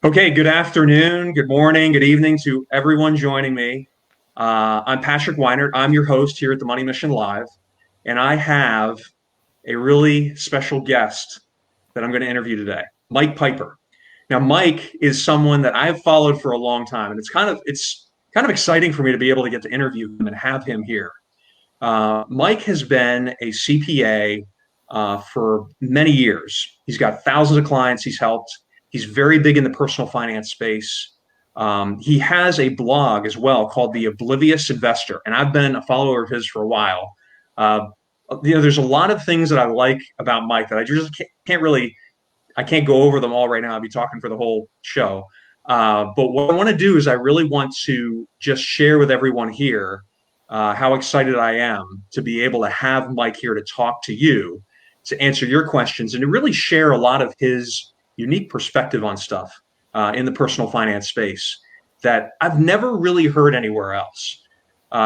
Okay, good afternoon, good morning, good evening to everyone joining me. I'm Patrick Weinert. I'm your host here at the Money Mission Live, and I have a really special guest that I'm going to interview today, Mike Piper. Now, Mike is someone that I've followed for a long time, and it's kind of exciting for me to be able to get to interview him and have him here. Mike has been a CPA for many years. He's got thousands of clients he's helped. He's very big in the personal finance space. He has a blog as well called The Oblivious Investor, and I've been a follower of his for a while. Uh, there's a lot of things that I like about Mike that I just can't really, I can't go over them all right now. I'll be talking for the whole show. But what I want to do is I really want to just share with everyone here how excited I am to be able to have Mike here to talk to you, to answer your questions, and to really share a lot of his unique perspective on stuff in the personal finance space that I've never really heard anywhere else.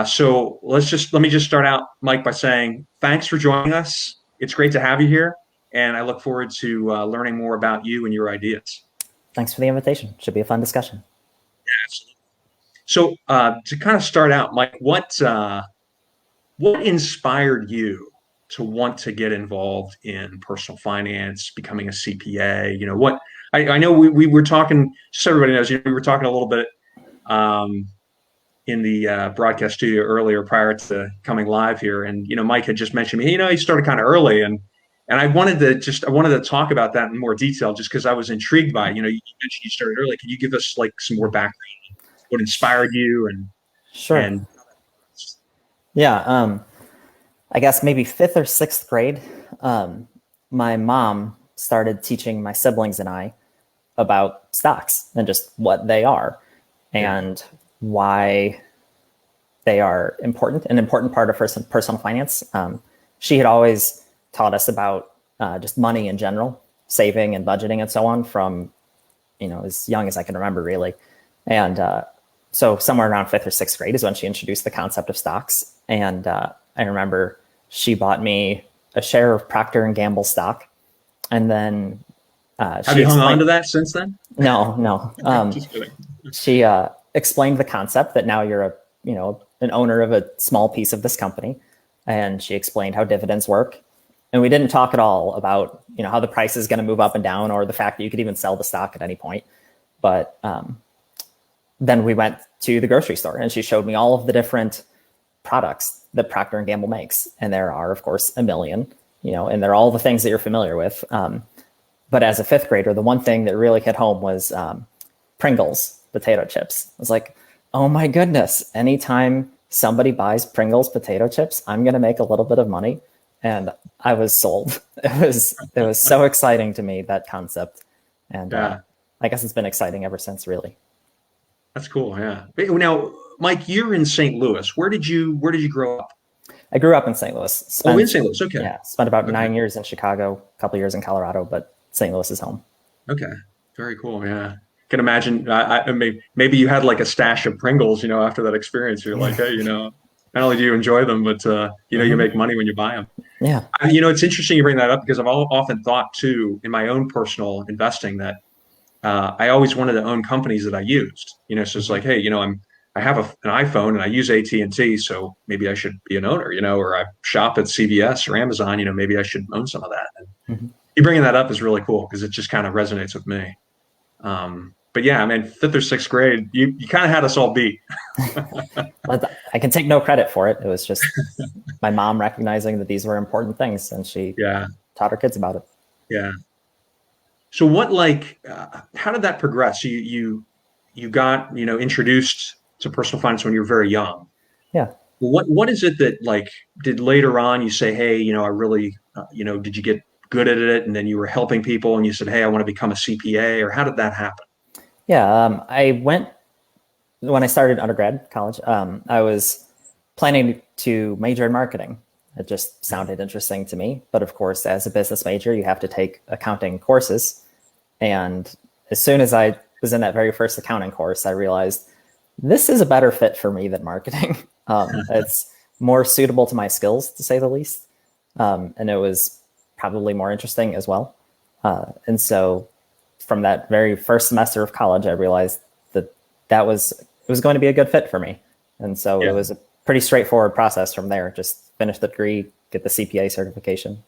So let me just start out, Mike, by saying thanks for joining us. It's great to have you here, and I look forward to learning more about you and your ideas. Thanks for the invitation. Should be a fun discussion. Yeah, absolutely. So to kind of start out, Mike, what inspired you to want to get involved in personal finance, becoming a CPA? I know we were talking, just so everybody knows, we were talking a little bit um, in the broadcast studio earlier prior to coming live here. And, Mike had just mentioned me, he started kind of early and I wanted to talk about that in more detail just because I was intrigued by it. You mentioned you started early. Can you give us like some more background? What inspired you Sure. and Yeah. I guess maybe fifth or sixth grade, my mom started teaching my siblings and I about stocks and just what they are and why they are an important part of personal finance. She had always taught us about just money in general, saving and budgeting and so on from, as young as I can remember, really. And so somewhere around fifth or sixth grade is when she introduced the concept of stocks. And I remember she bought me a share of Procter and Gamble stock. And then have you hung on to that since then? No. Just kidding. She explained the concept that now you're an owner of a small piece of this company. And she explained how dividends work. And we didn't talk at all about, how the price is going to move up and down or the fact that you could even sell the stock at any point. But then we went to the grocery store and she showed me all of the different products that Procter and Gamble makes. And there are, of course, a million, and they're all the things that you're familiar with. But as a fifth grader, the one thing that really hit home was Pringles potato chips. I was like, oh my goodness, anytime somebody buys Pringles potato chips, I'm going to make a little bit of money. And I was sold. It was so exciting to me, that concept. And I guess it's been exciting ever since, really. That's cool. Yeah. Now, Mike, you're in St. Louis. Where did you grow up? I grew up in St. Louis. In St. Louis. Okay. Yeah. Spent about 9 years in Chicago, a couple years in Colorado, but St. Louis is home. Okay. Very cool. Yeah. Can imagine. I mean, maybe you had like a stash of Pringles, after that experience. You're like, hey, not only do you enjoy them, but you make money when you buy them. Yeah. It's interesting you bring that up because I've often thought too in my own personal investing that I always wanted to own companies that I used. So it's like, hey, I have an iPhone and I use AT&T, so maybe I should be an owner, or I shop at CVS or Amazon, maybe I should own some of that. And you bringing that up is really cool because it just kind of resonates with me. But yeah, I mean, fifth or sixth grade, you kind of had us all beat. I can take no credit for it. It was just my mom recognizing that these were important things, and she taught her kids about it. Yeah. So how did that progress? You got, introduced to personal finance when you were very young. Yeah. What is it that did later on you say, hey, I really, did you get good at it and then you were helping people and you said, hey, I want to become a CPA, or how did that happen? Yeah. When I started undergrad college, I was planning to major in marketing. It just sounded interesting to me. But of course, as a business major, you have to take accounting courses. And as soon as I was in that very first accounting course, I realized this is a better fit for me than marketing. It's more suitable to my skills, to say the least. And it was probably more interesting as well. And so from that very first semester of college, I realized that it was going to be a good fit for me. And so Yeah. it was a pretty straightforward process from there. Just finish the degree, get the CPA certification.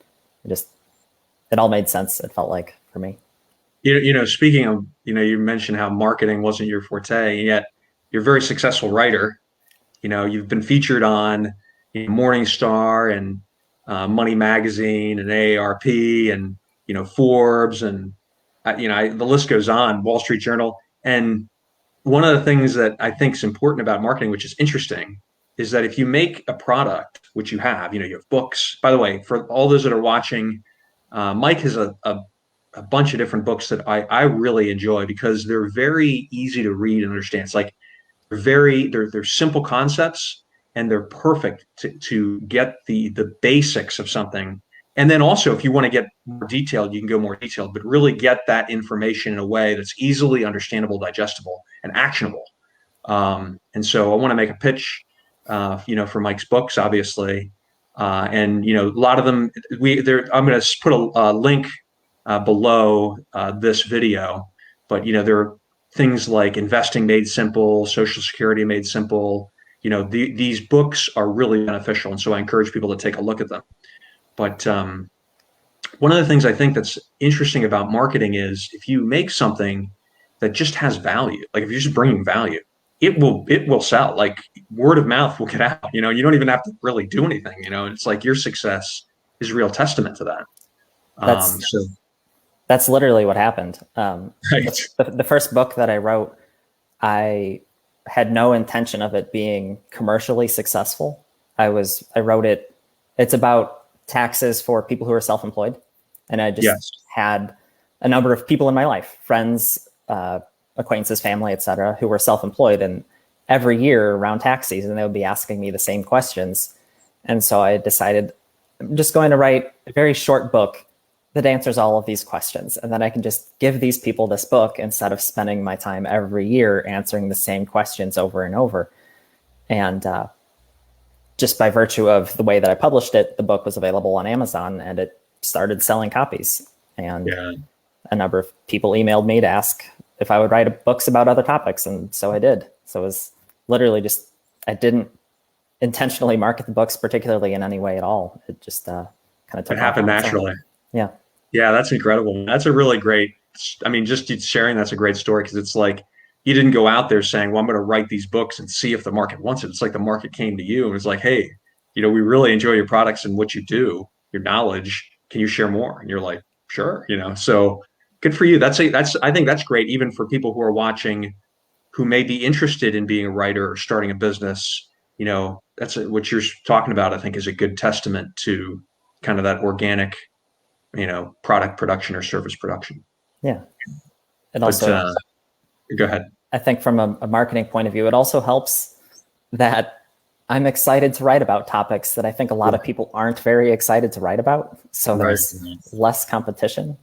It all made sense, it felt like, for me. Speaking of, you mentioned how marketing wasn't your forte, and yet you're a very successful writer. You've been featured on Morningstar and Money Magazine and AARP and Forbes and the list goes on, Wall Street Journal. And one of the things that I think is important about marketing, which is interesting, is that if you make a product, which you have books. By the way, for all those that are watching, Mike has a bunch of different books that I really enjoy because they're very easy to read and understand. It's like they're simple concepts and they're perfect to get the basics of something. And then also, if you want to get more detailed, you can go more detailed, but really get that information in a way that's easily understandable, digestible, and actionable. And so I want to make a pitch, for Mike's books, obviously. And a lot of them, I'm going to put a link below this video, but there are things like Investing Made Simple, Social Security Made Simple. These books are really beneficial, and so I encourage people to take a look at them. But one of the things I think that's interesting about marketing is if you make something that just has value, like if you're just bringing value, it will sell. Like word of mouth will get out. You don't even have to really do anything. It's like your success is a real testament to that. That's So that's literally what happened. right. The first book that I wrote, I had no intention of it being commercially successful. I wrote it. It's about taxes for people who are self-employed, and I just Yes. had a number of people in my life, friends, acquaintances, family, etc., who were self-employed, and every year around tax season, they would be asking me the same questions. And so I decided I'm just going to write a very short book that answers all of these questions. And then I can just give these people this book instead of spending my time every year answering the same questions over and over. And just by virtue of the way that I published it, the book was available on Amazon and it started selling copies. And Yeah. a number of people emailed me to ask if I would write books about other topics. And so I did. So it was literally just, I didn't intentionally market the books particularly in any way at all. It just kind of took It off happened on its own. naturally. Yeah. Yeah, that's incredible. That's a really great, just you sharing that's a great story because it's like you didn't go out there saying, well, I'm going to write these books and see if the market wants it. It's like the market came to you and was like, hey, we really enjoy your products and what you do, your knowledge. Can you share more? And you're like, sure, so good for you. I think that's great, even for people who are watching who may be interested in being a writer or starting a business. What you're talking about, I think, is a good testament to kind of that organic product production or service production. Yeah. It But also, go ahead. I think from a marketing point of view, it also helps that I'm excited to write about topics that I think a lot of people aren't very excited to write about. So there's less competition.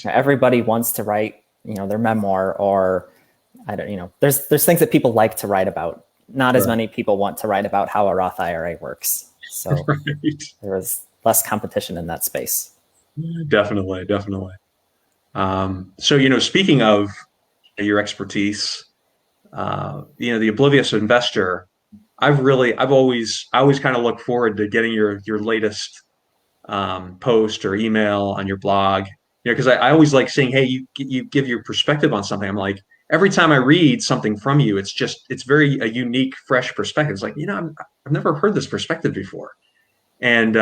Everybody wants to write, their memoir or there's things that people like to write about. Not as many people want to write about how a Roth IRA works. So there was less competition in that space. Definitely. So, speaking of your expertise, the oblivious investor, I always kind of look forward to getting your latest post or email on your blog, because I always like seeing, hey, you give your perspective on something. I'm like, every time I read something from you, it's very a unique, fresh perspective. It's like, I've never heard this perspective before. And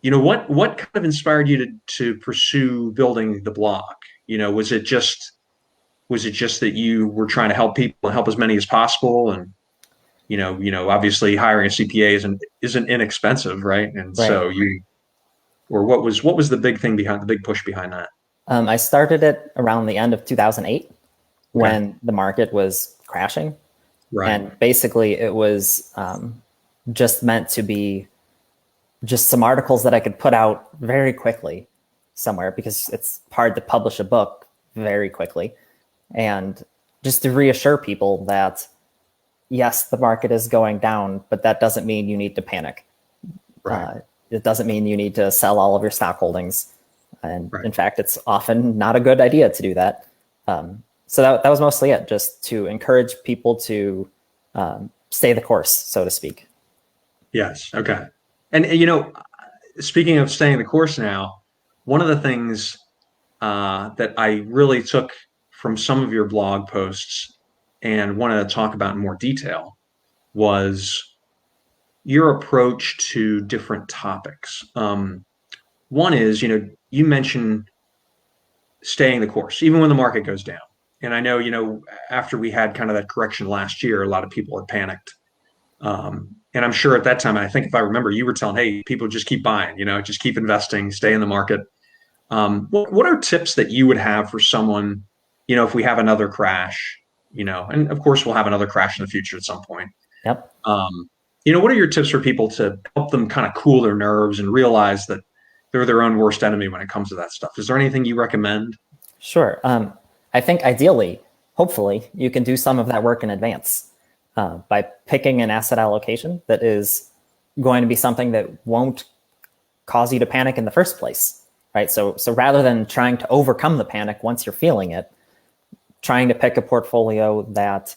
what kind of inspired you to pursue building the blog? Was it just that you were trying to help people and help as many as possible? And obviously hiring a CPA isn't inexpensive, right? And Right. so what was the big thing behind the big push behind that? I started it around the end of 2008 when the market was crashing. Right. And basically it was just meant to be just some articles that I could put out very quickly somewhere because it's hard to publish a book very quickly. And just to reassure people that, yes, the market is going down, but that doesn't mean you need to panic. Right. It doesn't mean you need to sell all of your stock holdings. And Right. in fact, it's often not a good idea to do that. So that was mostly it, just to encourage people to stay the course, so to speak. Yes. Okay. And speaking of staying the course now, one of the things that I really took from some of your blog posts and wanted to talk about in more detail was your approach to different topics. One is, you mentioned staying the course, even when the market goes down. And I know, after we had kind of that correction last year, a lot of people had panicked. And I'm sure at that time, and I think if I remember, you were telling, hey, people just keep buying, just keep investing, stay in the market. What are tips that you would have for someone, if we have another crash, and of course we'll have another crash in the future at some point. Yep. What are your tips for people to help them kind of cool their nerves and realize that they're their own worst enemy when it comes to that stuff? Is there anything you recommend? Sure. I think ideally, hopefully, you can do some of that work in advance by picking an asset allocation that is going to be something that won't cause you to panic in the first place, right? So rather than trying to overcome the panic once you're feeling it, trying to pick a portfolio that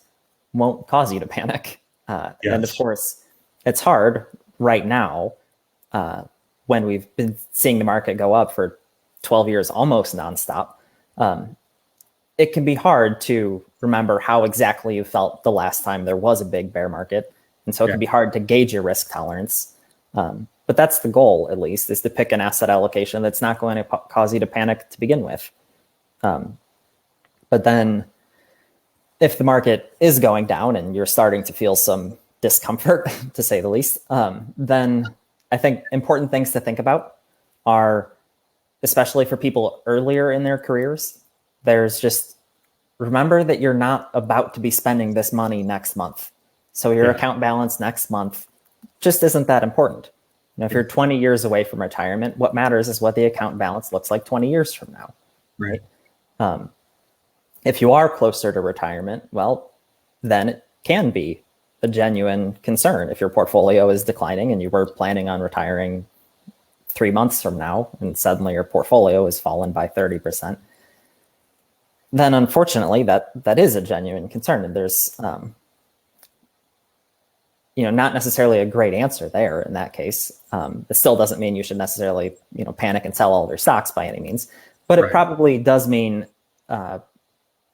won't cause you to panic. Yes. And of course, it's hard right now when we've been seeing the market go up for 12 years almost nonstop. It can be hard to remember how exactly you felt the last time there was a big bear market. And so it can be hard to gauge your risk tolerance. But that's the goal, at least, is to pick an asset allocation that's not going to cause you to panic to begin with. But then if the market is going down and you're starting to feel some discomfort, to say the least, then I think important things to think about are, especially for people earlier in their careers, there's just remember that you're not about to be spending this money next month. So your account balance next month just isn't that important. If you're 20 years away from retirement, what matters is what the account balance looks like 20 years from now, right? If you are closer to retirement, well, then it can be a genuine concern if your portfolio is declining and you were planning on retiring 3 months from now and suddenly your portfolio has fallen by 30%. Then unfortunately that is a genuine concern, and there's not necessarily a great answer there in that case. It still doesn't mean you should necessarily panic and sell all their stocks by any means, but it probably does mean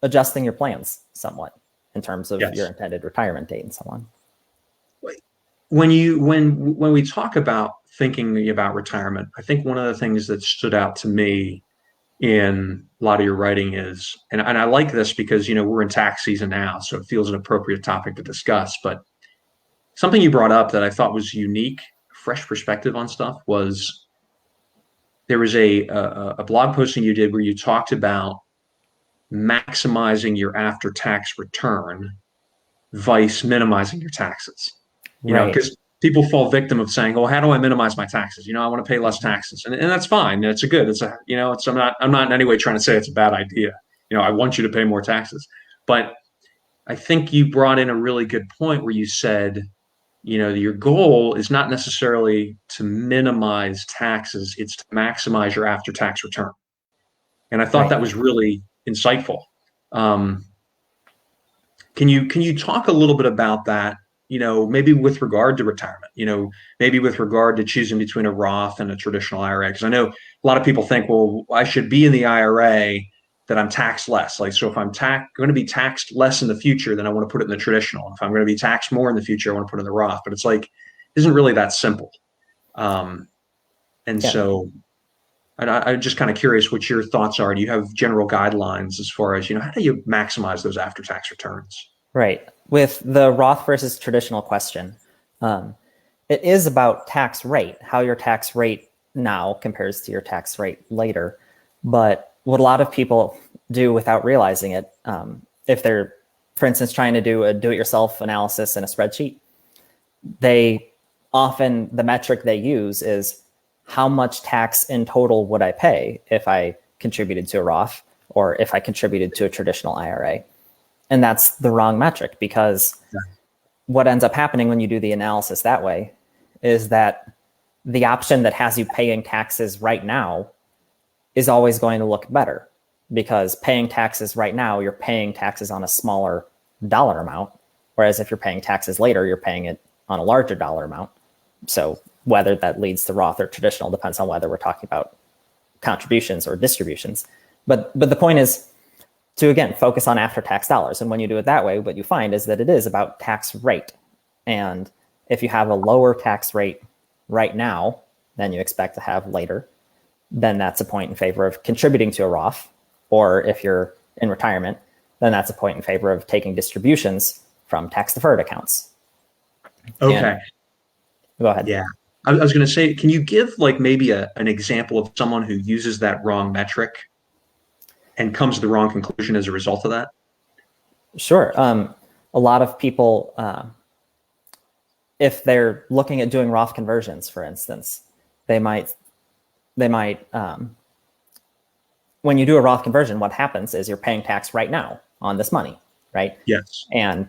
adjusting your plans somewhat in terms of your intended retirement date and so on. When we talk about thinking about retirement, I think one of the things that stood out to me in a lot of your writing is, and I like this because we're in tax season now, so it feels an appropriate topic to discuss. But something you brought up that I thought was unique, fresh perspective on stuff was there was a blog posting you did where you talked about maximizing your after-tax return vice minimizing your taxes. Because people fall victim of saying, "Oh, how do I minimize my taxes? I want to pay less taxes," and that's fine. It's I'm not in any way trying to say it's a bad idea. I want you to pay more taxes, but I think you brought in a really good point where you said, your goal is not necessarily to minimize taxes; it's to maximize your after-tax return. And I thought that was really insightful. Can you talk a little bit about that? Maybe with regard to retirement, maybe with regard to choosing between a Roth and a traditional IRA. Because I know a lot of people think, well, I should be in the IRA that I'm taxed less. Like, so if I'm going to be taxed less in the future, then I want to put it in the traditional. If I'm going to be taxed more in the future, I want to put it in the Roth. But it's like, isn't really that simple. So I'm just kind of curious what your thoughts are. Do you have general guidelines as far as, how do you maximize those after-tax returns? Right. With the Roth versus traditional question, it is about tax rate, how your tax rate now compares to your tax rate later. But what a lot of people do without realizing it, if they're, for instance, trying to do a do-it-yourself analysis in a spreadsheet, the metric they use is how much tax in total would I pay if I contributed to a Roth or if I contributed to a traditional IRA? And that's the wrong metric, because what ends up happening when you do the analysis that way is that the option that has you paying taxes right now is always going to look better, because paying taxes right now, you're paying taxes on a smaller dollar amount. Whereas if you're paying taxes later, you're paying it on a larger dollar amount. So whether that leads to Roth or traditional depends on whether we're talking about contributions or distributions. But the point is to, again, focus on after-tax dollars. And when you do it that way, what you find is that it is about tax rate. And if you have a lower tax rate right now than you expect to have later, then that's a point in favor of contributing to a Roth. Or if you're in retirement, then that's a point in favor of taking distributions from tax-deferred accounts. Okay. And, go ahead. Yeah. I was going to say, can you give like maybe an example of someone who uses that wrong metric and comes to the wrong conclusion as a result of that? Sure. A lot of people, if they're looking at doing Roth conversions, for instance, they might, when you do a Roth conversion, what happens is you're paying tax right now on this money, right? Yes. And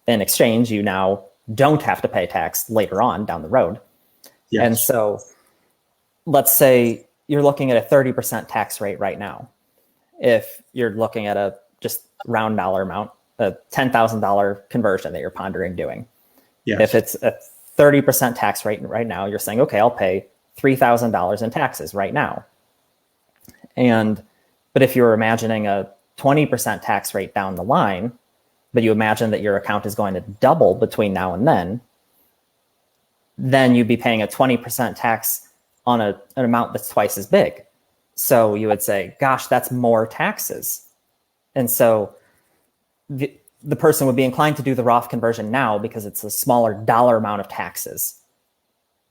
in exchange, you now don't have to pay tax later on down the road. Yes. And so let's say you're looking at a 30% tax rate right now. If you're looking at a just round dollar amount, a $10,000 conversion that you're pondering doing. Yes. If it's a 30% tax rate right now, you're saying, okay, I'll pay $3,000 in taxes right now. But if you're imagining a 20% tax rate down the line, but you imagine that your account is going to double between now and then you'd be paying a 20% tax on an amount that's twice as big. So you would say, gosh, that's more taxes. And so the person would be inclined to do the Roth conversion now because it's a smaller dollar amount of taxes.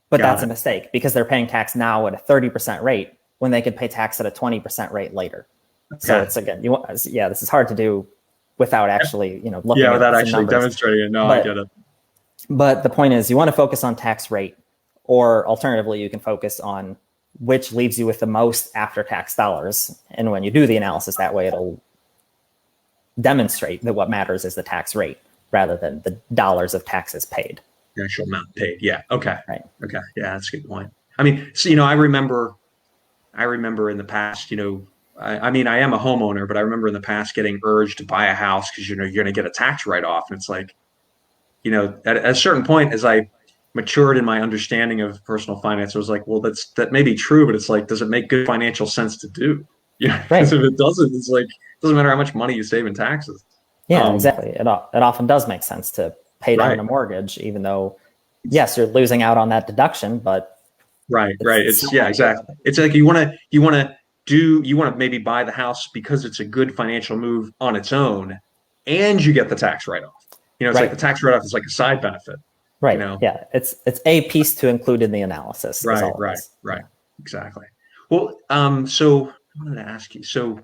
But that's a mistake, because they're paying tax now at a 30% rate when they could pay tax at a 20% rate later. Okay. So it's, again, this is hard to do without actually, looking at without actually numbers. Demonstrating it. No, I get it. But the point is, you want to focus on tax rate, or alternatively, you can focus on which leaves you with the most after-tax dollars. And when you do the analysis that way, it'll demonstrate that what matters is the tax rate rather than the dollars of taxes paid. The actual amount paid. Yeah. Okay. Right. Okay. Yeah, that's a good point. I mean, so, I remember in the past, I mean, I am a homeowner, but I remember in the past getting urged to buy a house because, you're going to get a tax write-off. And it's like, at a certain point, as I matured in my understanding of personal finance, I was like, well, that may be true, but it's like, does it make good financial sense to do? Because if it doesn't, it's like, it doesn't matter how much money you save in taxes. Yeah, exactly. It often does make sense to pay down a mortgage, even though, yes, you're losing out on that deduction, but right. It's exactly. It's like you want to maybe buy the house because it's a good financial move on its own, and you get the tax write-off. It's like the tax write-off is like a side benefit. Right. Yeah. It's a piece to include in the analysis. Right. Yeah. Exactly. Well, so I wanted to ask you. So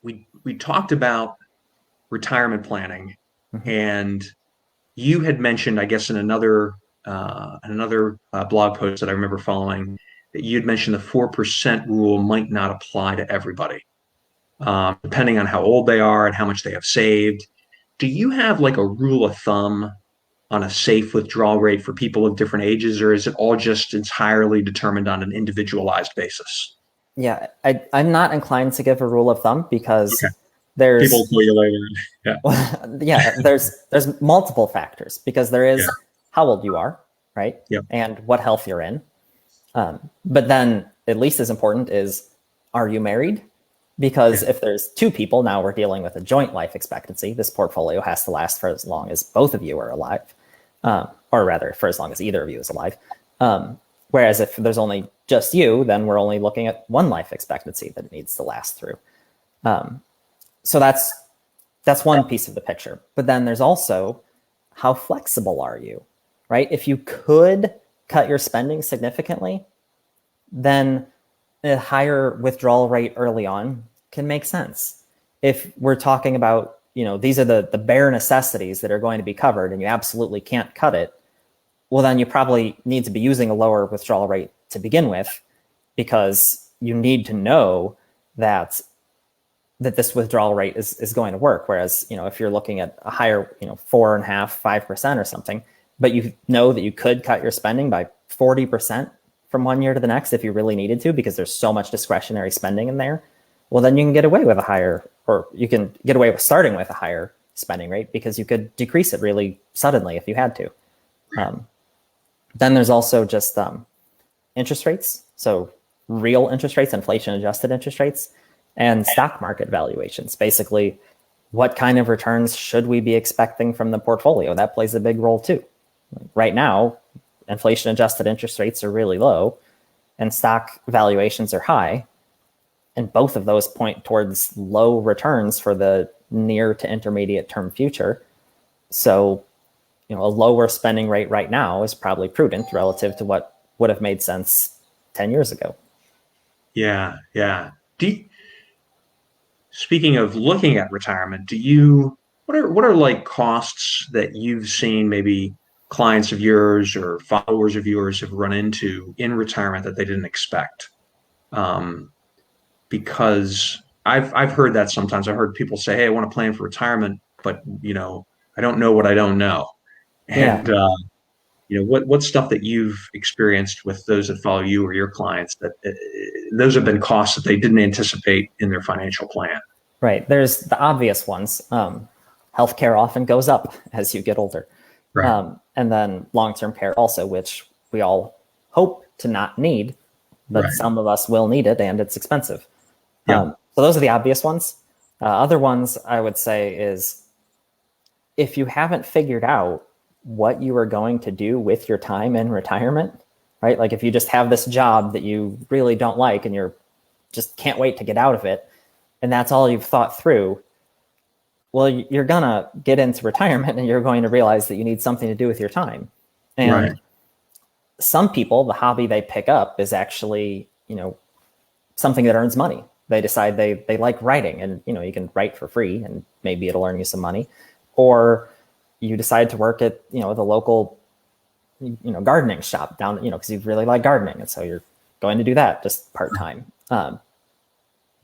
we talked about retirement planning, and you had mentioned, I guess, in another blog post that I remember following, that you had mentioned the 4% rule might not apply to everybody, depending on how old they are and how much they have saved. Do you have like a rule of thumb on a safe withdrawal rate for people of different ages, or is it all just entirely determined on an individualized basis? Yeah, I'm not inclined to give a rule of thumb, because there's people call you later. Yeah, there's multiple factors, because there is how old you are, right? Yep. And what health you're in. But then, at least as important is, are you married? Because if there's two people, now we're dealing with a joint life expectancy. This portfolio has to last for as long as both of you are alive, or rather, for as long as either of you is alive. Whereas if there's only just you, then we're only looking at one life expectancy that needs to last through. So that's one piece of the picture. But then there's also, how flexible are you, right? If you could cut your spending significantly, then a higher withdrawal rate early on can make sense. If we're talking about, these are the bare necessities that are going to be covered, and you absolutely can't cut it, well, then you probably need to be using a lower withdrawal rate to begin with, because you need to know that this withdrawal rate is going to work. Whereas, if you're looking at a higher, 4.5%, 5% or something, but you know that you could cut your spending by 40% from one year to the next if you really needed to, because there's so much discretionary spending in there, well, then you can get away with you can get away with starting with a higher spending rate because you could decrease it really suddenly if you had to. Then there's also just interest rates. So real interest rates, inflation adjusted interest rates, and stock market valuations. Basically, what kind of returns should we be expecting from the portfolio? That plays a big role too. Right now, inflation adjusted interest rates are really low and stock valuations are high. And both of those point towards low returns for the near to intermediate term future. So, a lower spending rate right now is probably prudent relative to what would have made sense 10 years ago. Yeah. Speaking of looking at retirement, what are like costs that you've seen maybe clients of yours or followers of yours have run into in retirement that they didn't expect? Because I've heard that sometimes. I've heard people say, "Hey, I want to plan for retirement, but I don't know what I don't know." And what stuff that you've experienced with those that follow you or your clients that those have been costs that they didn't anticipate in their financial plan. Right. There's the obvious ones. Healthcare often goes up as you get older. Right. And then long-term care also, which we all hope to not need, but some of us will need it and it's expensive. So those are the obvious ones. Other ones I would say is if you haven't figured out what you are going to do with your time in retirement, right? Like if you just have this job that you really don't like and you're just can't wait to get out of it, and that's all you've thought through, well, you're gonna get into retirement and you're going to realize that you need something to do with your time. And some people, the hobby they pick up is actually, something that earns money. They decide they like writing, and you can write for free and maybe it'll earn you some money. Or you decide to work at the local gardening shop down because you really like gardening, and so you're going to do that just part-time.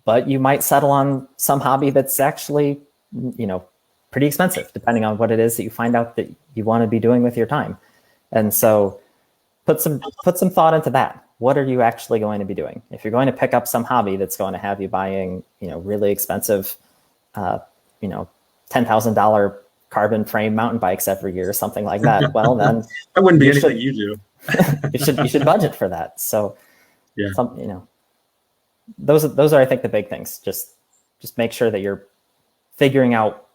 But you might settle on some hobby that's actually pretty expensive depending on what it is that you find out that you want to be doing with your time. And so put some thought into that. What are you actually going to be doing? If you're going to pick up some hobby that's going to have you buying really expensive $10,000 carbon frame mountain bikes every year or something like that, well then that wouldn't be anything you do. you should budget for that. So those are I think the big things. Just make sure that you're figuring out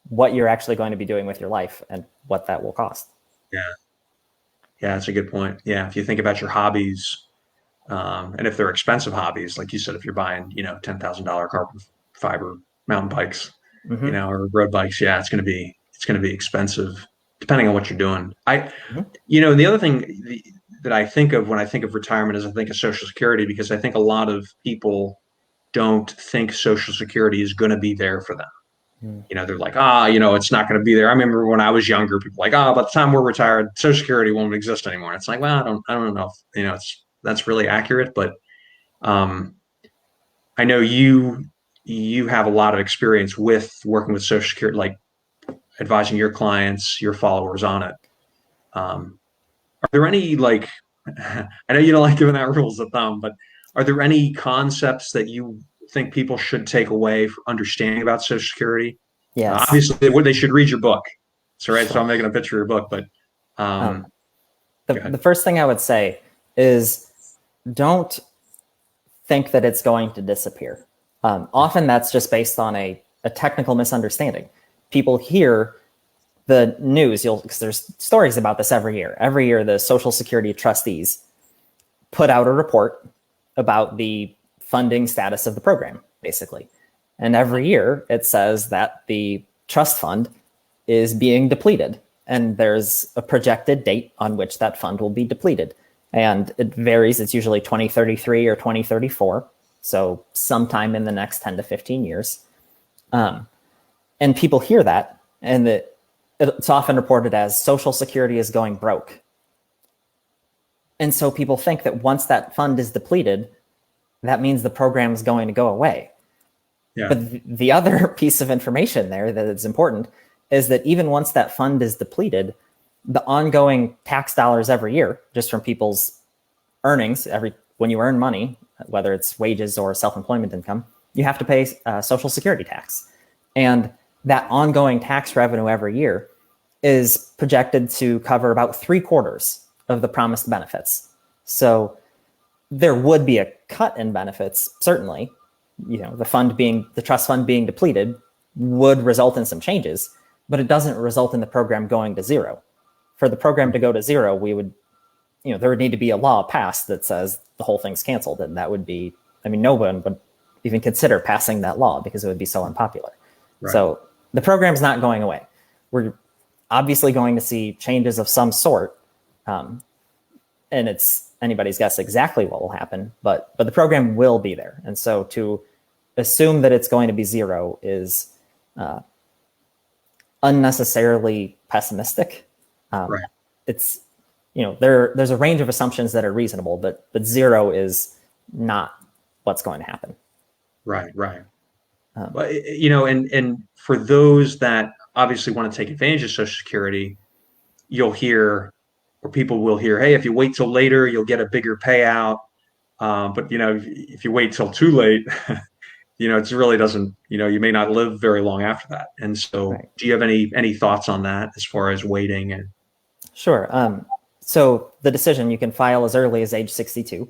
what you're actually going to be doing with your life and what that will cost. Yeah, that's a good point. Yeah, if you think about your hobbies, and if they're expensive hobbies, like you said, if you're buying $10,000 carbon fiber mountain bikes, or road bikes, it's going to be expensive depending on what you're doing. The other thing that I think of when I think of retirement is I think of Social Security, because I think a lot of people don't think Social Security is going to be there for them. They're like, it's not going to be there. I remember when I was younger, people were like, by the time we're retired, Social Security won't exist anymore. It's like, well, I don't know if, that's really accurate, but I know you have a lot of experience with working with Social Security, like advising your clients, your followers on it. Are there any, like, I know you don't like giving out rules of thumb, but are there any concepts that you think people should take away for understanding about Social Security? Yes. Obviously, they should read your book. So I'm making a picture of your book, but the first thing I would say is don't think that it's going to disappear. Often that's just based on a technical misunderstanding. People hear the news, because there's stories about this every year. Every year, the Social Security trustees put out a report about the funding status of the program, basically. And every year, it says that the trust fund is being depleted. And there's a projected date on which that fund will be depleted. And it varies. It's usually 2033 or 2034. So sometime in the next 10 to 15 years. And people hear that, and it's often reported as Social Security is going broke. And so people think that once that fund is depleted, that means the program is going to go away. Yeah. But the other piece of information there that is important is that even once that fund is depleted, the ongoing tax dollars every year, just from people's earnings, when you earn money, whether it's wages or self-employment income, you have to pay Social Security tax. And that ongoing tax revenue every year is projected to cover about 3/4 of the promised benefits. So there would be a cut in benefits, certainly. The trust fund being depleted would result in some changes, but it doesn't result in the program going to zero. For the program to go to zero, there would need to be a law passed that says the whole thing's canceled. And that would be, no one would even consider passing that law because it would be so unpopular. Right. So the program's not going away. We're obviously going to see changes of some sort. And it's anybody's guess exactly what will happen, but the program will be there. And so to assume that it's going to be zero is unnecessarily pessimistic. Right. It's, there's a range of assumptions that are reasonable, but zero is not what's going to happen. Right. Well, and for those that obviously want to take advantage of Social Security, you'll hear, or people will hear, hey, if you wait till later, you'll get a bigger payout. But if you wait till too late, it really doesn't, you may not live very long after that. And so right. Do you have any thoughts on that as far as waiting? And Sure. So the decision, you can file as early as age 62,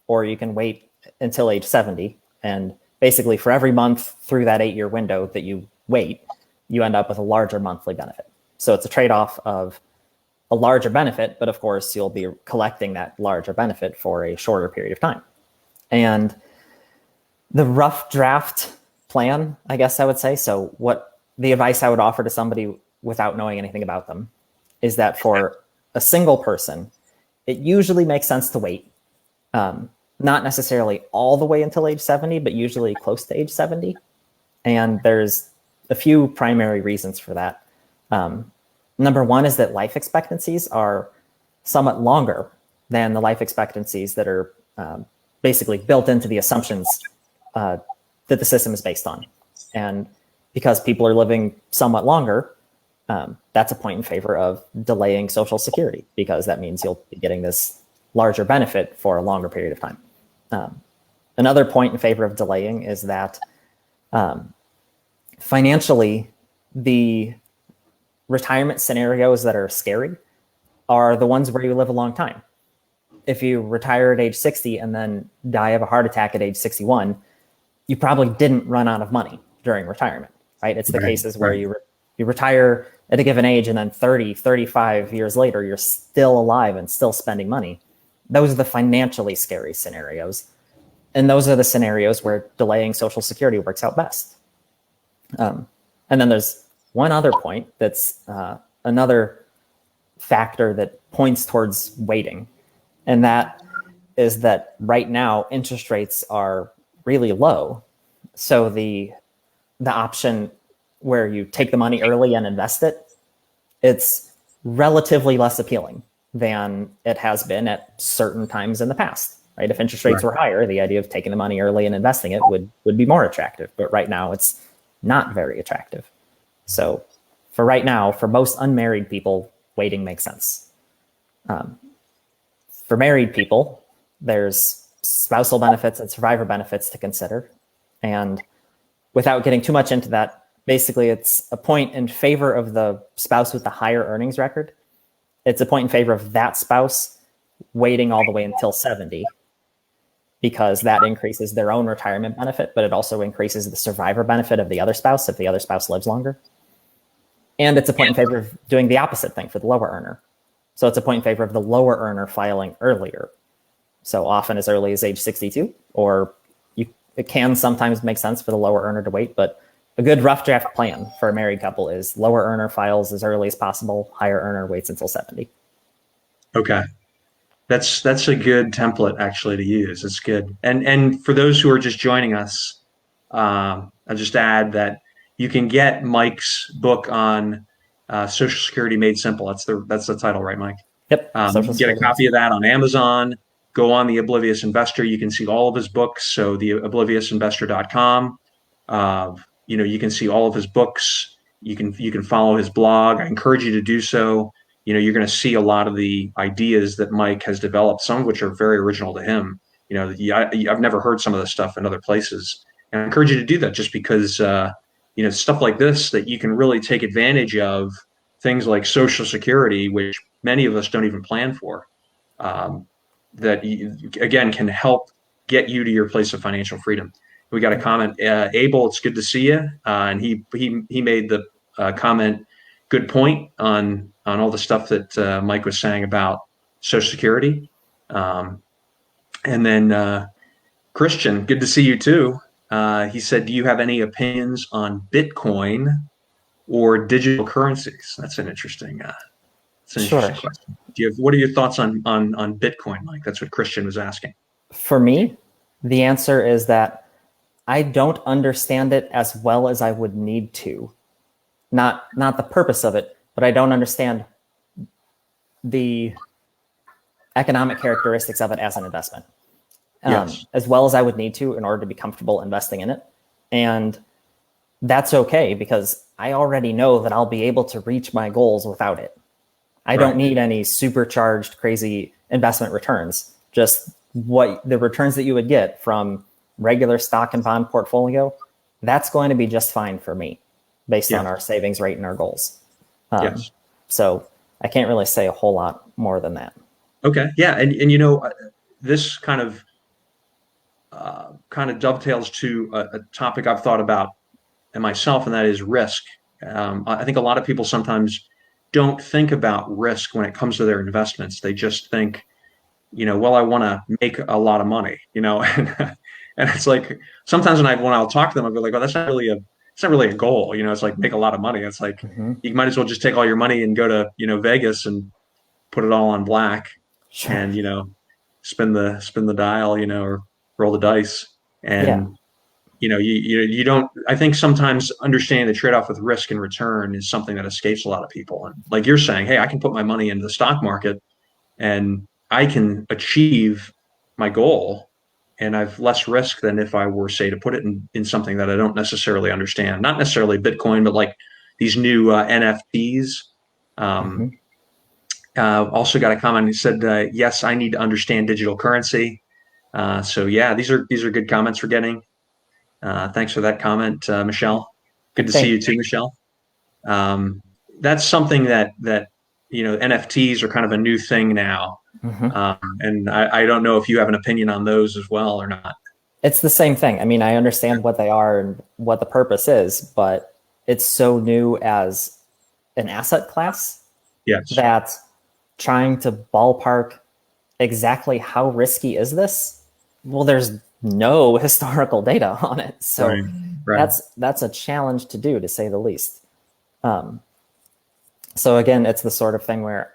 or you can wait until age 70. And basically for every month through that 8-year window that you wait, you end up with a larger monthly benefit. So it's a trade-off of a larger benefit, but of course you'll be collecting that larger benefit for a shorter period of time. And the rough draft plan, I guess I would say, so what the advice I would offer to somebody without knowing anything about them is that for a single person, it usually makes sense to wait. Not necessarily all the way until age 70, but usually close to age 70. And there's a few primary reasons for that. Number one is that life expectancies are somewhat longer than the life expectancies that are basically built into the assumptions that the system is based on. And because people are living somewhat longer, that's a point in favor of delaying Social Security, because that means you'll be getting this larger benefit for a longer period of time. Another point in favor of delaying is that financially, the retirement scenarios that are scary are the ones where you live a long time. If you retire at age 60 and then die of a heart attack at age 61, you probably didn't run out of money during retirement, right? It's the cases where you retire at a given age and then 30, 35 years later, you're still alive and still spending money. Those are the financially scary scenarios. And those are the scenarios where delaying Social Security works out best. And then there's one other point that's another factor that points towards waiting. And that is that right now, interest rates are really low. So the option where you take the money early and invest it, it's relatively less appealing than it has been at certain times in the past, right? If interest rates were higher, the idea of taking the money early and investing it would be more attractive. But right now, it's not very attractive. So for right now, for most unmarried people, waiting makes sense. For married people, there's spousal benefits and survivor benefits to consider. And without getting too much into that, basically it's a point in favor of the spouse with the higher earnings record. It's a point in favor of that spouse waiting all the way until 70, because that increases their own retirement benefit, but it also increases the survivor benefit of the other spouse if the other spouse lives longer. And it's a point in favor of doing the opposite thing for the lower earner. So it's a point in favor of the lower earner filing earlier. So often as early as age 62, or it can sometimes make sense for the lower earner to wait, but a good rough draft plan for a married couple is lower earner files as early as possible, higher earner waits until 70. Okay. That's a good template actually to use. It's good. And for those who are just joining us, I'll just add that you can get Mike's book on Social Security Made Simple. That's the title, right, Mike? Yep. You can get a copy of that on Amazon. Go on the Oblivious Investor. You can see all of his books. So the obliviousinvestor.com. You can see all of his books. You can follow his blog. I encourage you to do so. you're going to see a lot of the ideas that Mike has developed, some of which are very original to him. I've never heard some of this stuff in other places. And I encourage you to do that just because, stuff like this that you can really take advantage of, things like Social Security, which many of us don't even plan for, that, again, can help get you to your place of financial freedom. We got a comment. Abel, it's good to see you. And he made the comment, good point on all the stuff that Mike was saying about Social Security. And then Christian, good to see you too. He said, "Do you have any opinions on Bitcoin or digital currencies?" That's an interesting. That's an Sure. interesting question. What are your thoughts on Bitcoin, Mike? That's what Christian was asking. For me, the answer is that I don't understand it as well as I would need to. Not the purpose of it, but I don't understand the economic characteristics of it as an investment, Yes. as well as I would need to in order to be comfortable investing in it. And that's okay because I already know that I'll be able to reach my goals without it. I don't need any supercharged, crazy investment returns. Just what the returns that you would get from regular stock and bond portfolio, that's going to be just fine for me based on our savings rate and our goals. Yes. So I can't really say a whole lot more than that. Okay. Yeah. And this kind of dovetails to a topic I've thought about myself, and that is risk. I think a lot of people sometimes don't think about risk when it comes to their investments. They just think, well, I want to make a lot of money, and it's like sometimes when I'll talk to them, I'll be like, "Oh, it's not really a goal, It's like make a lot of money. It's like you might as well just take all your money and go to Vegas and put it all on black, Sure. and spin the dial, or roll the dice, and you don't. I think sometimes understanding the trade off with risk and return is something that escapes a lot of people. And like you're saying, hey, I can put my money into the stock market and I can achieve my goal, and I've less risk than if I were, say, to put it in something that I don't necessarily understand. Not necessarily Bitcoin, but like these new NFTs. Also got a comment. He said, "Yes, I need to understand digital currency." So yeah, these are good comments we're getting. Thanks for that comment, Michelle. Good to see you too, Michelle. That's something that NFTs are kind of a new thing now, and I don't know if you have an opinion on those as well or not. It's the same thing. I mean, I understand what they are and what the purpose is, but it's so new as an asset class that trying to ballpark exactly how risky is this? Well, there's no historical data on it. So that's a challenge to do, to say the least. So again, it's the sort of thing where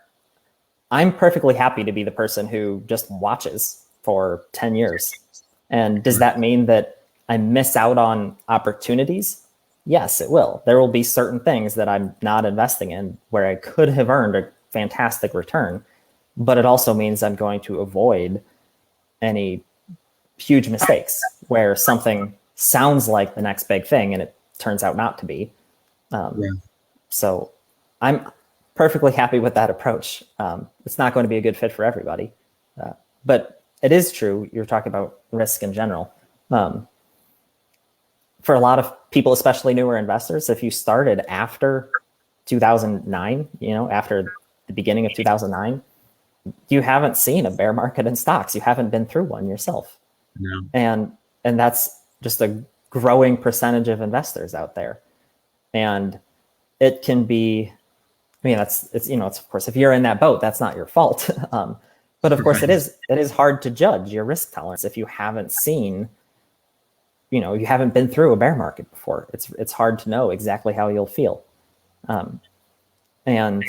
I'm perfectly happy to be the person who just watches for 10 years. And does that mean that I miss out on opportunities? Yes, it will. There will be certain things that I'm not investing in where I could have earned a fantastic return, but it also means I'm going to avoid any huge mistakes where something sounds like the next big thing and it turns out not to be. So I'm perfectly happy with that approach. It's not going to be a good fit for everybody, but it is true. You're talking about risk in general. For a lot of people, especially newer investors, if you started after 2009, after the beginning of 2009, you haven't seen a bear market in stocks. You haven't been through one yourself. No. And that's just a growing percentage of investors out there. And it can be, it's of course, if you're in that boat, that's not your fault. But of course it is hard to judge your risk tolerance if you haven't seen, you haven't been through a bear market before. It's hard to know exactly how you'll feel. And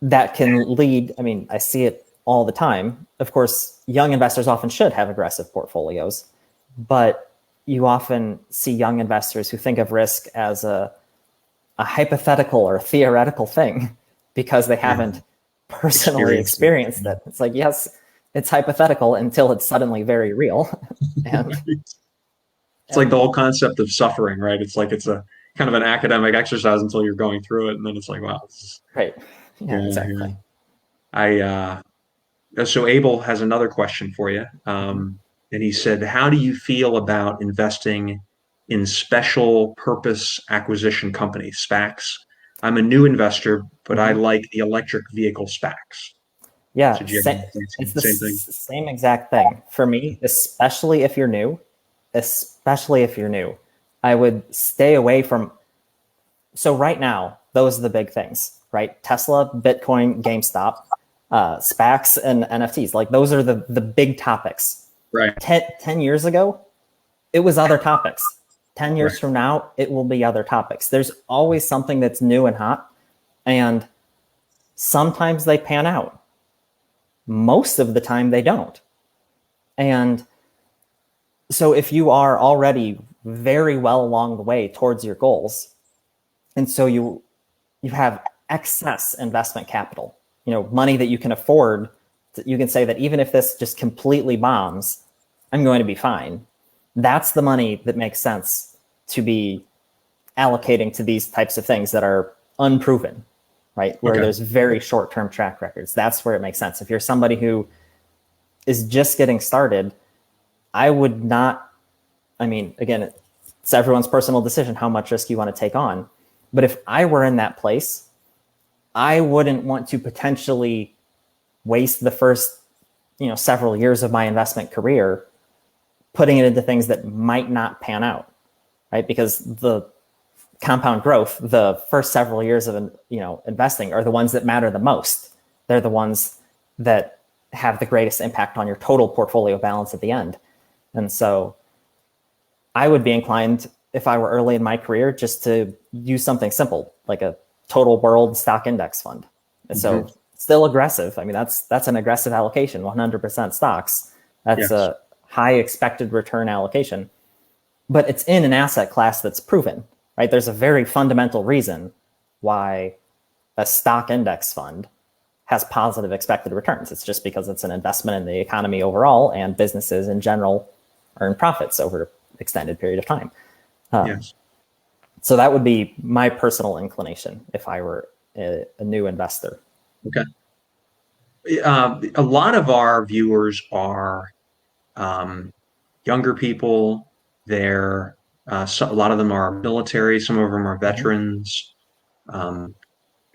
that can lead, I see it all the time. Of course, young investors often should have aggressive portfolios, but you often see young investors who think of risk as a hypothetical or theoretical thing because they haven't personally experienced it. It's like, yes, it's hypothetical until it's suddenly very real. And it's like the whole concept of suffering, right? It's like it's a kind of an academic exercise until you're going through it, and then it's like, wow, this is right. Yeah, Yeah. exactly. So Abel has another question for you. Mhm. And he said, how do you feel about investing in special purpose acquisition companies, SPACs? I'm a new investor, but I Mhm. like the electric vehicle SPACs. So Yeah, do you have it's the the same thing? same exact thing for me, especially if you're new. Especially if you're new, I would stay away from. So right now, those are the big things, right? Tesla, Bitcoin, GameStop, SPACs, and NFTs. Like those are the big topics. Right, 10 years ago, it was other topics. 10 right. years from now, it will be other topics. There's always something that's new and hot, and sometimes they pan out. Most of the time, they don't. And so if you are already very well along the way towards your goals, and so you have excess investment capital, money that you can afford, you can say that even if this just completely bombs, I'm going to be fine. That's the money that makes sense to be allocating to these types of things that are unproven, right? Where Okay. there's very short-term track records. That's where it makes sense. If you're somebody who is just getting started, I would not, I mean, again, it's everyone's personal decision how much risk you want to take on. But if I were in that place, I wouldn't want to potentially waste the first, several years of my investment career putting it into things that might not pan out, right? Because the compound growth, the first several years of investing are the ones that matter the most. They're the ones that have the greatest impact on your total portfolio balance at the end. And so I would be inclined, if I were early in my career, just to use something simple like a total world stock index fund. And Mhm. so still aggressive. I mean, that's an aggressive allocation, 100% stocks. That's Yes. a high expected return allocation, but it's in an asset class that's proven, right? There's a very fundamental reason why a stock index fund has positive expected returns. It's just because it's an investment in the economy overall, and businesses in general earn profits over an extended period of time. Yes. So that would be my personal inclination if I were a new investor. Okay. A lot of our viewers are um, younger people. A lot of them are military. Some of them are Mhm. veterans. Um,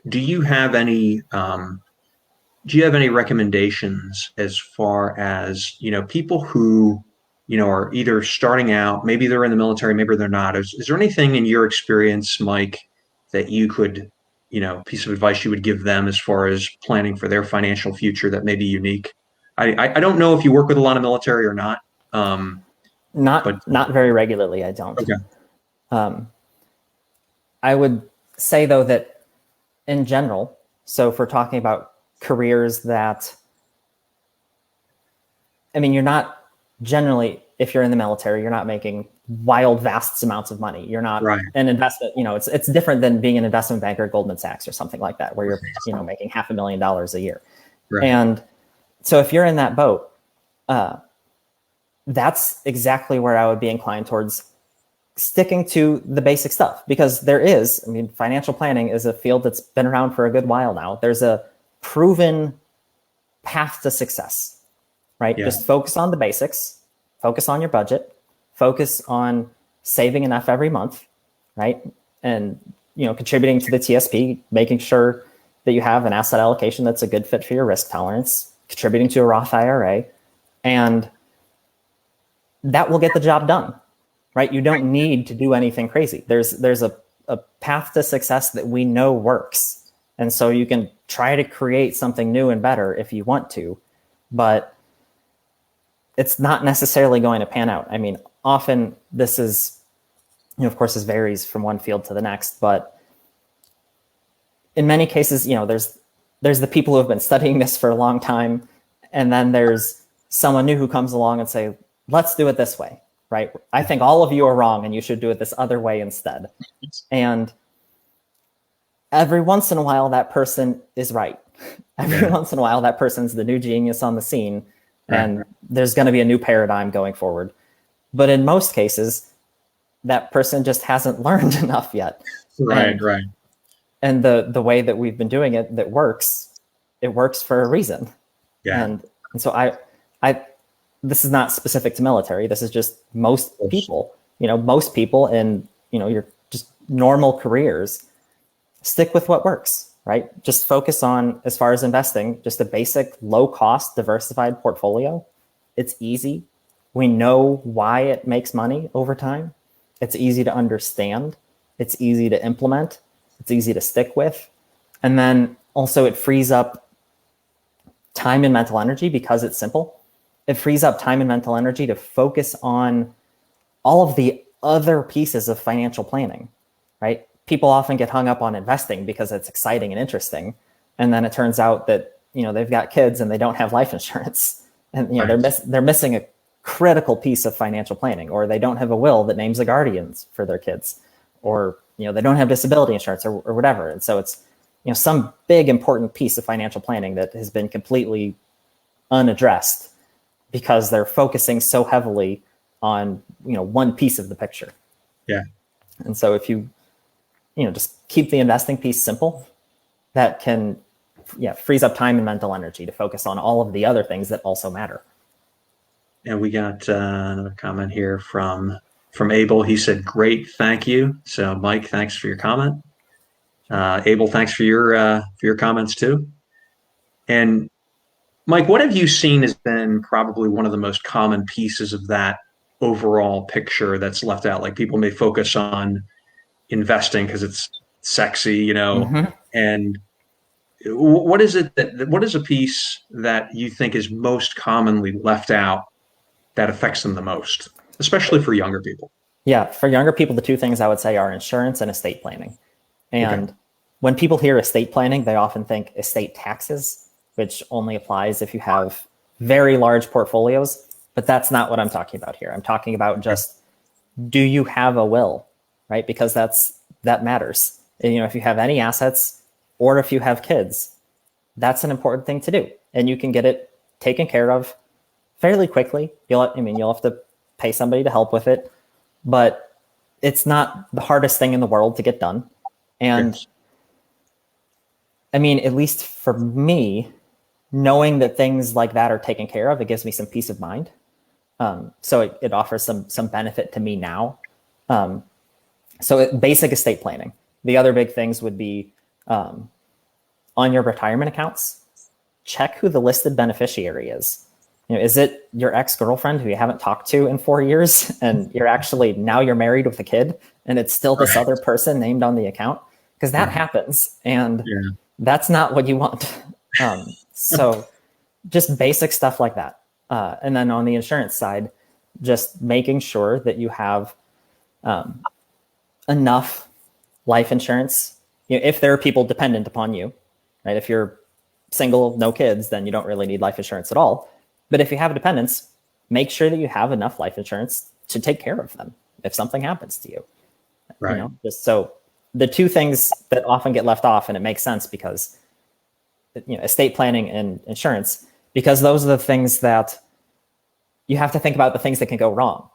do you have any do you have any recommendations as far as, people who, are either starting out, maybe they're in the military, maybe they're not. Is there anything in your experience, Mike, that you could, piece of advice you would give them as far as planning for their financial future that may be unique? I don't know if you work with a lot of military or not, but Not very regularly, I don't. okay. Um, I would say though that in general, so if we're talking about careers that, I mean, you're not generally, if you're in the military, you're not making wild, vast amounts of money. You're not Right, an investment, it's different than being an investment banker at Goldman Sachs or something like that, where you're, making $500,000 a year. right, And so if you're in that boat, that's exactly where I would be inclined towards sticking to the basic stuff, because financial planning is a field that's been around for a good while now. There's a proven path to success, right? yeah, Just focus on the basics, focus on your budget, focus on saving enough every month, right? And, contributing to the TSP, making sure that you have an asset allocation that's a good fit for your risk tolerance, contributing to a Roth IRA, and that will get the job done, right? You don't need to do anything crazy. There's a path to success that we know works. And so you can try to create something new and better if you want to, but it's not necessarily going to pan out. I mean, often this is, of course, this varies from one field to the next, but in many cases, there's the people who have been studying this for a long time, and then there's someone new who comes along and say, let's do it this way, right? I think all of you are wrong and you should do it this other way instead. And every once in a while, that person is right. Every yeah, once in a while, that person's the new genius on the scene, right, and there's going to be a new paradigm going forward. But in most cases, that person just hasn't learned enough yet. right, And right. And the way that we've been doing it that works, it works for a reason. Yeah. And so I this is not specific to military. This is just most people. Most people in your just normal careers stick with what works, right? Just focus on, as far as investing, just a basic low cost diversified portfolio. It's easy. We know why it makes money over time. It's easy to understand. It's easy to implement. It's easy to stick with. And then also it frees up time and mental energy because it's simple. It frees up time and mental energy to focus on all of the other pieces of financial planning, right? People often get hung up on investing because it's exciting and interesting. And then it turns out that, they've got kids and they don't have life insurance. And, Right. they're missing a critical piece of financial planning, or they don't have a will that names the guardians for their kids, or, they don't have disability insurance or whatever. And so it's, some big important piece of financial planning that has been completely unaddressed because they're focusing so heavily on, one piece of the picture. Yeah. And so if you, just keep the investing piece simple, that can, frees up time and mental energy to focus on all of the other things that also matter. And we got another comment here from Abel. He said, "Great, thank you." So, Mike, thanks for your comment. Abel, thanks for your comments too. And Mike, what have you seen has been probably one of the most common pieces of that overall picture that's left out? Like people may focus on investing because it's sexy, Mm-hmm. and what is it what is a piece that you think is most commonly left out that affects them the most, especially for younger people? Yeah, for younger people, the two things I would say are insurance and estate planning. Okay. And when people hear estate planning, they often think estate taxes, which only applies if you have very large portfolios. But that's not what I'm talking about here. I'm talking about just, do you have a will, right? Because that matters. And, if you have any assets or if you have kids, that's an important thing to do. And you can get it taken care of fairly quickly. You'll have to pay somebody to help with it, but it's not the hardest thing in the world to get done. And Yes. at least for me, knowing that things like that are taken care of, it gives me some peace of mind. So it offers some benefit to me now. Basic estate planning. The other big things would be on your retirement accounts, check who the listed beneficiary is. Is it your ex-girlfriend who you haven't talked to in 4 years and you're married with a kid and it's still this Right. other person named on the account? Because that Right. happens, and Yeah. that's not what you want. So just basic stuff like that. And then on the insurance side, just making sure that you have enough life insurance. If there are people dependent upon you, right? If you're single, no kids, then you don't really need life insurance at all. But if you have dependents, make sure that you have enough life insurance to take care of them if something happens to you. Right. Just so the two things that often get left off, and it makes sense because estate planning and insurance, because those are the things that you have to think about, the things that can go wrong.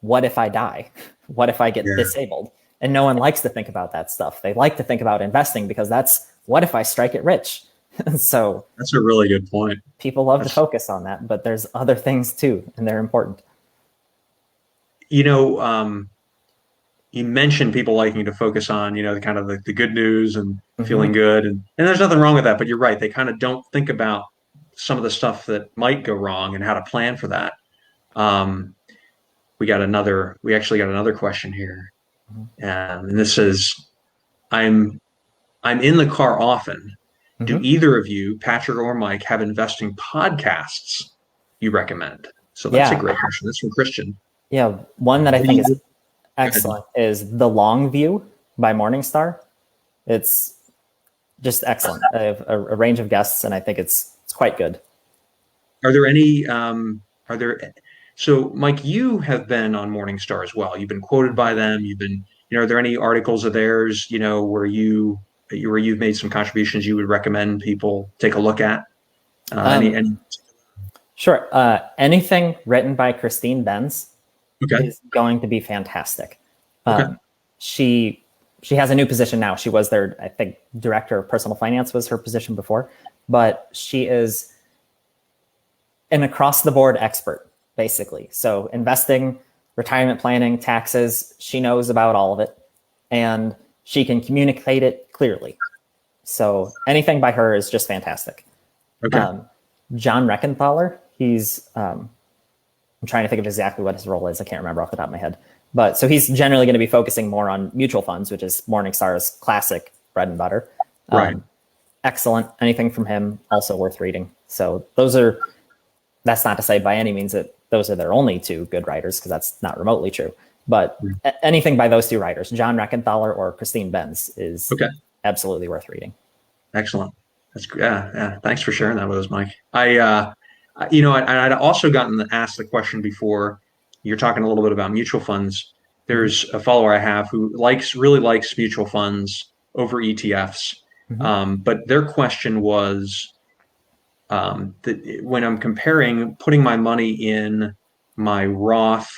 What if I die? What if I get Yeah. disabled? And no one likes to think about that stuff. They like to think about investing because that's, what if I strike it rich? So That's a really good point. people love to That's, focus on that, but there's other things too, and they're important. you know, you mentioned people liking to focus on, the kind of the good news and feeling Mm-hmm. good. And there's nothing wrong with that, but you're right. They kind of don't think about some of the stuff that might go wrong and how to plan for that. Um, we actually got another question here. And this is, I'm, I'm in the car often. Do Mm-hmm. either of you, Patrick or Mike, have investing podcasts you recommend? So that's a Yeah. great question. That's from Christian. Yeah. One that I What do think you is do? Go ahead. excellent is The Long View by Morningstar. It's just excellent. I have a range of guests, and I think it's quite good. Are there any, are there, so Mike, you have been on Morningstar as well. You've been quoted by them. You've been, are there any articles of theirs, where you've made some contributions you would recommend people take a look at? Um, Any, sure. Anything written by Christine Benz okay. is going to be fantastic. Okay. She she has a new position now. She was their, I think, director of personal finance was her position before, but she is an across the board expert, basically. So investing, retirement planning, taxes, she knows about all of it, and she can communicate it clearly. So anything by her is just fantastic. Okay. John Reckenthaler, he's, I'm trying to think of exactly what his role is. I can't remember off the top of my head. But so he's generally going to be focusing more on mutual funds, which is Morningstar's classic bread and butter. Right. Excellent. Anything from him, also worth reading. So that's not to say by any means that those are their only two good writers, because that's not remotely true. But anything by those two writers, John Reckenthaler or Christine Benz, is absolutely worth reading. Excellent. That's yeah. Thanks for sharing that with us, Mike. I'd also gotten asked the question before. You're talking a little bit about mutual funds. There's a follower I have who really likes mutual funds over ETFs. But their question was that when I'm comparing putting my money in my Roth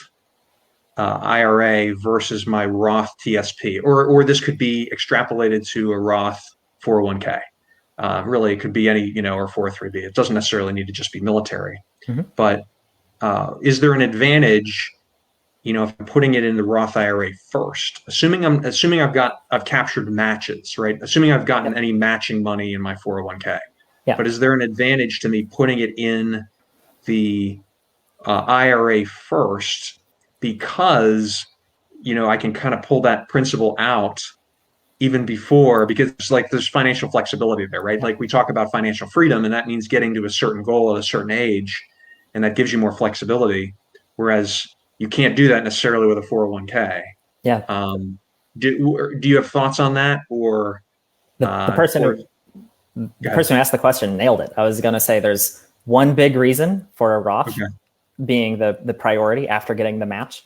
IRA versus my Roth TSP, or this could be extrapolated to a Roth 401k. Really, it could be any, or 403b. It doesn't necessarily need to just be military. But is there an advantage, if I'm putting it in the Roth IRA first, assuming I've captured matches, right? Assuming I've gotten any matching money in my 401k. Yeah. But is there an advantage to me putting it in the IRA first, because I can kind of pull that principal out even before, because there's financial flexibility there, right? Like we talk about financial freedom, and that means getting to a certain goal at a certain age, and that gives you more flexibility. Whereas you can't do that necessarily with a 401k. Yeah. Do you have thoughts on that, or the person who asked the question nailed it? I was going to say there's one big reason for a Roth being the priority after getting the match.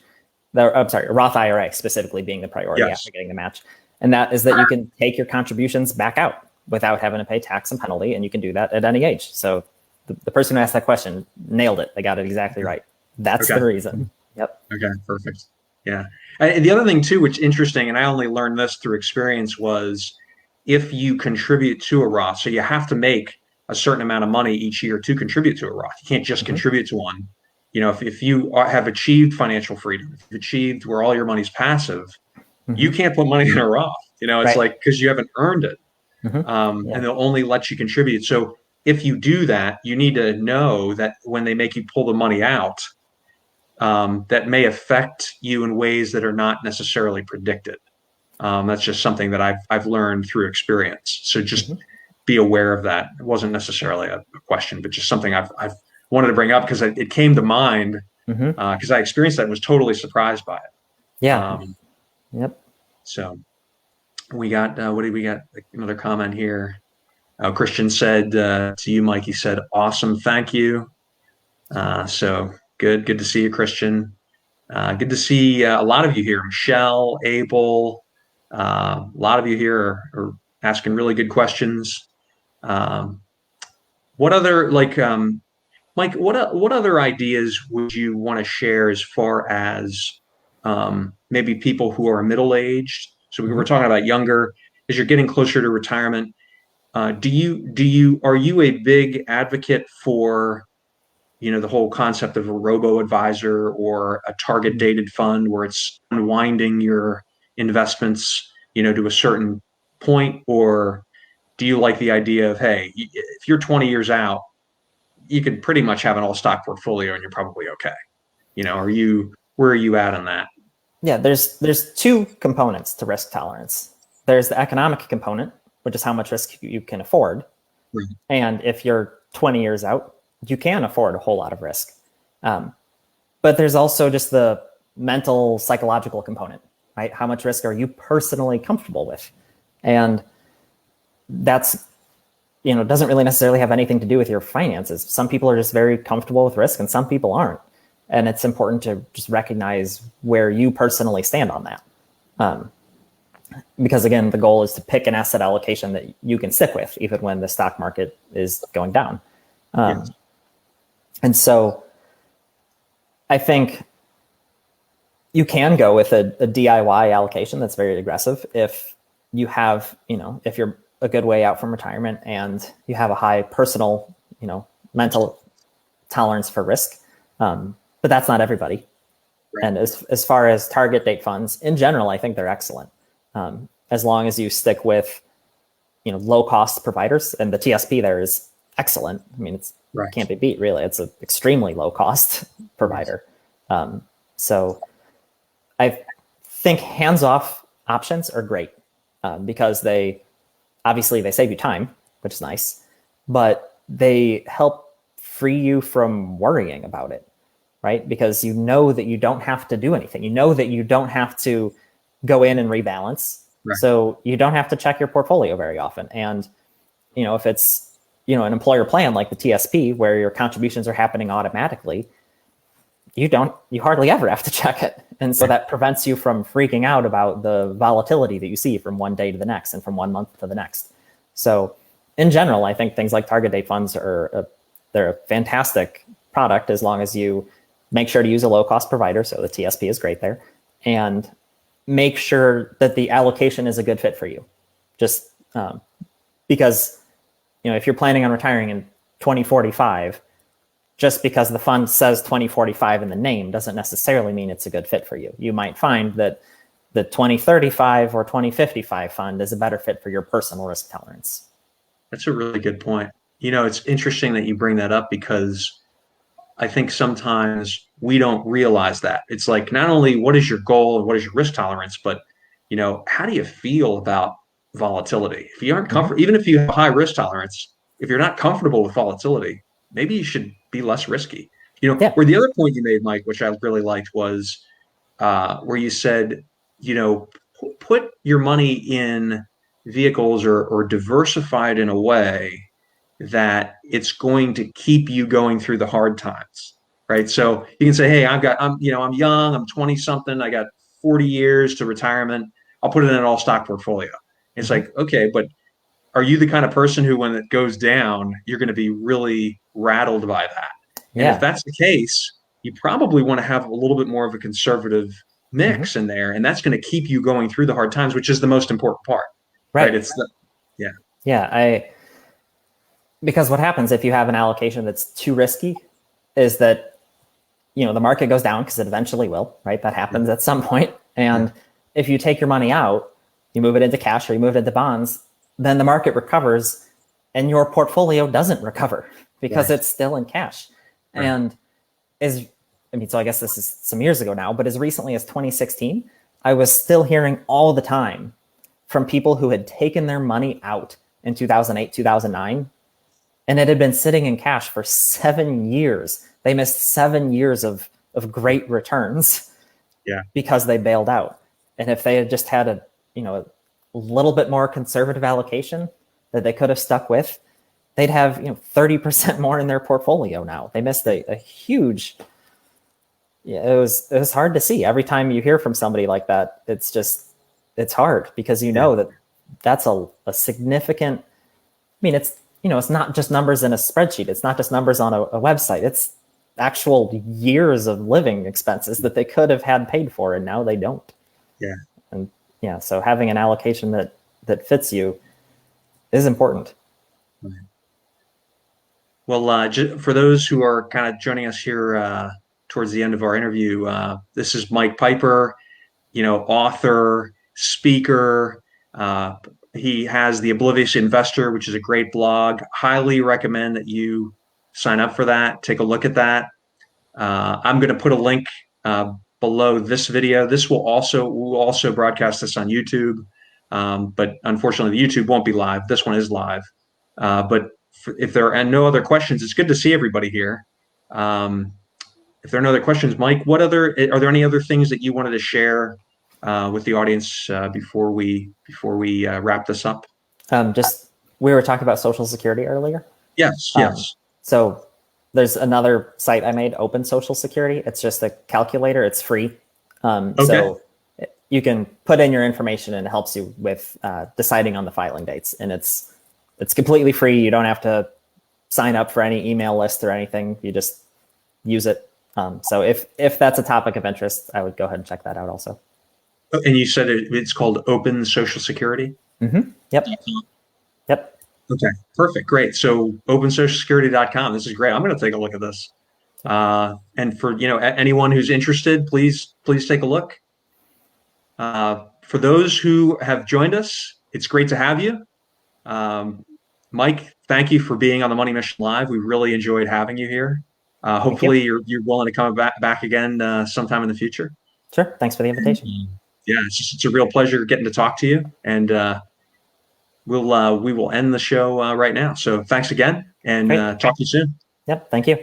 Roth IRA specifically being the priority after getting the match. And that is that you can take your contributions back out without having to pay tax and penalty, and you can do that at any age. So the person who asked that question nailed it. They got it exactly right. That's the reason. Yep. Okay, perfect. Yeah. And the other thing too, which is interesting, and I only learned this through experience, was if you contribute to a Roth, so you have to make a certain amount of money each year to contribute to a Roth. You can't just contribute to one. If you have achieved financial freedom, if you've achieved where all your money's passive, you can't put money in a Roth. It's like, because you haven't earned it. And they'll only let you contribute. So if you do that, you need to know that when they make you pull the money out, that may affect you in ways that are not necessarily predicted. That's just something that I've learned through experience. So just be aware of that. It wasn't necessarily a question, but just something I've wanted to bring up because it came to mind because I experienced that and was totally surprised by it. Yeah. Yep. So we got, what did we got? Another comment here. Christian said to you, Mike, he said, awesome. Thank you. So good to see you, Christian. Good to see a lot of you here. Michelle, Abel, a lot of you here are asking really good questions. What other, Mike, what other ideas would you want to share as far as maybe people who are middle-aged? So we were talking about younger, as you're getting closer to retirement. Are you a big advocate for, the whole concept of a robo-advisor or a target dated fund where it's unwinding your investments, to a certain point? Or do you like the idea of, hey, if you're 20 years out, you could pretty much have an all stock portfolio and you're probably okay? Where are you at on that? Yeah, there's two components to risk tolerance. There's the economic component, which is how much risk you can afford. Right. And if you're 20 years out, you can afford a whole lot of risk. But there's also just the mental, psychological component, right? How much risk are you personally comfortable with? And that's, doesn't really necessarily have anything to do with your finances. Some people are just very comfortable with risk and some people aren't. And it's important to just recognize where you personally stand on that. Because again, the goal is to pick an asset allocation that you can stick with, even when the stock market is going down. And so I think You can go with a DIY allocation that's very aggressive if you have, if you're a good way out from retirement and you have a high personal, mental tolerance for risk. But that's not everybody. Right. And as far as target date funds in general, I think they're excellent. As long as you stick with, low cost providers, and the TSP there is excellent. I mean, it can't be beat really. It's an extremely low cost provider. So I think hands-off options are great because they save you time, which is nice, but they help free you from worrying about it, right? Because you know that you don't have to do anything. You know that you don't have to go in and rebalance. Right. So you don't have to check your portfolio very often. And, if it's, an employer plan like the TSP where your contributions are happening automatically, you hardly ever have to check it. And so that prevents you from freaking out about the volatility that you see from one day to the next and from 1 month to the next. So in general, I think things like target date funds they're a fantastic product as long as you make sure to use a low cost provider. So the TSP is great there, and make sure that the allocation is a good fit for you. Just because, if you're planning on retiring in 2045, just because the fund says 2045 in the name doesn't necessarily mean it's a good fit for you. You might find that the 2035 or 2055 fund is a better fit for your personal risk tolerance. That's a really good point. It's interesting that you bring that up because I think sometimes we don't realize that. It's like not only what is your goal and what is your risk tolerance, but how do you feel about volatility? If you aren't comfortable, even if you have high risk tolerance, if you're not comfortable with volatility, maybe you should be less risky. Where the other point you made, Mike, which I really liked, was where you said, put your money in vehicles or diversified in a way that it's going to keep you going through the hard times, right? So you can say, hey, I'm young, I'm 20 something, I got 40 years to retirement. I'll put it in an all stock portfolio. It's like, okay, but are you the kind of person who, when it goes down, you're going to be really rattled by that? And if that's the case, you probably want to have a little bit more of a conservative mix in there, and that's going to keep you going through the hard times, which is the most important part, right? It's because what happens if you have an allocation that's too risky is that, the market goes down, because it eventually will, right? That happens at some point. And if you take your money out, you move it into cash or you move it into bonds, then the market recovers and your portfolio doesn't recover because it's still in cash. And so I guess this is some years ago now, but as recently as 2016, I was still hearing all the time from people who had taken their money out in 2008, 2009, and it had been sitting in cash for 7 years. They missed 7 years of great returns because they bailed out. And if they had just had a little bit more conservative allocation that they could have stuck with, they'd have 30% more in their portfolio now. They missed a huge. It was hard to see. Every time you hear from somebody like that, it's hard because that's a significant. I mean, it's not just numbers in a spreadsheet. It's not just numbers on a website. It's actual years of living expenses that they could have had paid for, and now they don't. And so having an allocation that fits you is important. Well, for those who are kind of joining us here towards the end of our interview, this is Mike Piper, author, speaker. He has the Oblivious Investor, which is a great blog. Highly recommend that you sign up for that. Take a look at that. I'm going to put a link below this video. We'll also broadcast this on YouTube, but unfortunately the YouTube won't be live. This one is live. But if there are no other questions, it's good to see everybody here. If there are no other questions, Mike, are there any other things that you wanted to share with the audience before we wrap this up? We were talking about Social Security earlier. Yes. So there's another site I made, Open Social Security. It's just a calculator. It's free. So you can put in your information and it helps you with deciding on the filing dates. And it's completely free. You don't have to sign up for any email list or anything. You just use it So if that's a topic of interest, I would go ahead and check that out also. And you said it's called Open Social Security? Yep. Yep. Okay, perfect. Great. So opensocialsecurity.com. This is great. I'm going to take a look at this. And for anyone who's interested, please take a look. For those who have joined us, it's great to have you. Mike, thank you for being on the Money Mission Live. We really enjoyed having you here. Hopefully you're willing to come back again sometime in the future. Sure. Thanks for the invitation. Yeah, it's a real pleasure getting to talk to you. And we will end the show right now. So thanks again, and talk to you soon. Yep. Thank you.